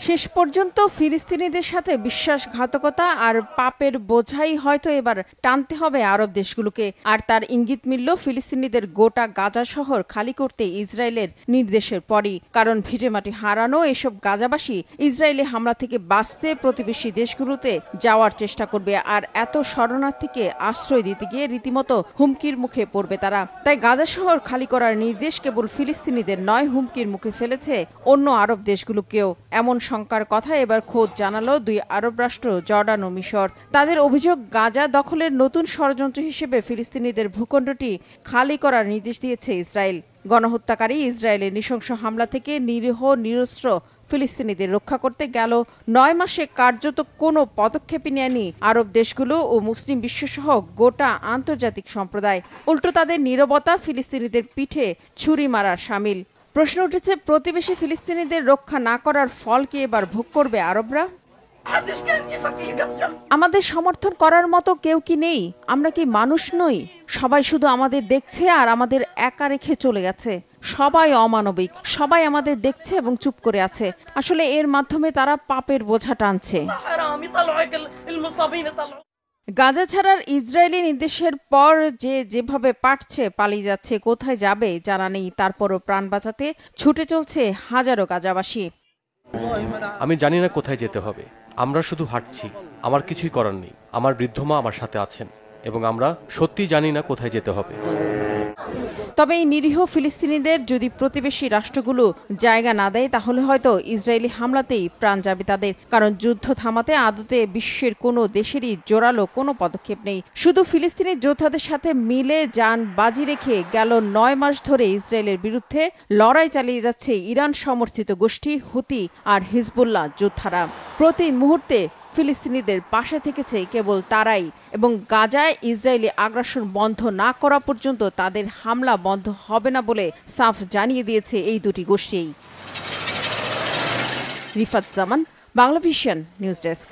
শেষ পর্যন্ত ফিলিস্তিনিদের সাথে বিশ্বাসঘাতকতা আর পাপের বোঝাই হয়তো এবার টানতে হবে আরব দেশগুলোকে। আর তার ইঙ্গিত মিলল ফিলিস্তিনিদের গোটা গাজা শহর খালি করতে ইসরায়েলের নির্দেশের পরই। কারণ ভিটেমাটি হারানো এসব গাজাবাসী ইসরায়েলি হামলা থেকে বাঁচতে প্রতিবেশী দেশগুলোতে যাওয়ার চেষ্টা করবে। আর এত শরণার্থীকে আশ্রয় দিতে গিয়ে রীতিমতো হুমকির মুখে পড়বে তারা। তাই গাজা শহর খালি করার নির্দেশ কেবল ফিলিস্তিনিদের নয়, হুমকির মুখে ফেলেছে অন্য আরব দেশগুলোকেও। এমন শঙ্কার কথা এবার খোদ জানালো দুই আরব রাষ্ট্র জর্ডান ও মিশর। তাদের অভিযোগ, গাজা দখলের নতুন ষড়যন্ত্র হিসেবে ফিলিস্তিনিদের ভূখণ্ডটি খালি করার নির্দেশ দিয়েছে ইসরায়েল। গণহত্যাকারী ইসরায়েলের নৃশংস হামলা থেকে নিরীহ নিরস্ত্র ফিলিস্তিনিদের রক্ষা করতে গেল 9 মাসে কার্যত কোনো পদক্ষেপই নেয়নি আরব দেশগুলো ও মুসলিম বিশ্বসহ গোটা আন্তর্জাতিক সম্প্রদায়। উল্টো তাদের নীরবতা ফিলিস্তিনিদের পিঠে ছুরি মারার শামিল। প্রশ্ন উঠেছে, প্রতিবেশী ফিলিস্তিনিদের রক্ষা না করার ফল কি এবার ভোগ করবে আরবরা? আমাদের সমর্থন করার মতো কেউ কি নেই? আমরা কি মানুষ নই? সবাই শুধু আমাদের দেখছে আর আমাদের একা রেখে চলে গেছে। সবাই অমানবিক, সবাই আমাদের দেখছে এবং চুপ করে আছে। আসলে এর মাধ্যমে তারা পাপের বোঝা টানছে। গাজা ছাড়ার ইসরায়েলি নির্দেশের পর যেভাবে পাঠছে পালিয়ে যাচ্ছে, কোথায় যাবে জানা নেই। তারপরও প্রাণ বাঁচাতে ছুটে চলছে হাজারো গাজাবাসী। আমি জানি না কোথায় যেতে হবে, আমরা শুধু হাঁটছি। আমার কিছুই করার নেই। আমার বৃদ্ধ মা আমার সাথে আছেন এবং আমরা সত্যি জানি না কোথায় যেতে হবে। তবে এই নিরীহ ফিলিস্তিনিদের যদি প্রতিবেশী রাষ্ট্রগুলো জায়গা না দেয়, তাহলে হয়তো ইসরায়েলি হামলাতেই প্রাণ যাবে তাদের। কারণ যুদ্ধ থামাতে আদতে বিশ্বের কোনো দেশেরই জোরালো কোনো পদক্ষেপ নেই। শুধু ফিলিস্তিনি যোদ্ধাদের সাথে মিলে যান বাজি রেখে গেল 9 মাস ধরে ইসরায়েলের বিরুদ্ধে লড়াই চালিয়ে যাচ্ছে ইরান সমর্থিত গোষ্ঠী হুতি আর হিজবুল্লাহ যোদ্ধারা। প্রতি মুহূর্তে ফিলিস্তিনিদের পাশে থেকেছে কেবল তারাই, এবং গাজায় ইসরায়েলি আগ্রাসন বন্ধ না করা পর্যন্ত তাদের হামলা বন্ধ হবে না বলে সাফ জানিয়ে দিয়েছে এই দুটি গোষ্ঠী। রিফাত জামান, বাংলা ভিশন নিউজ ডেস্ক।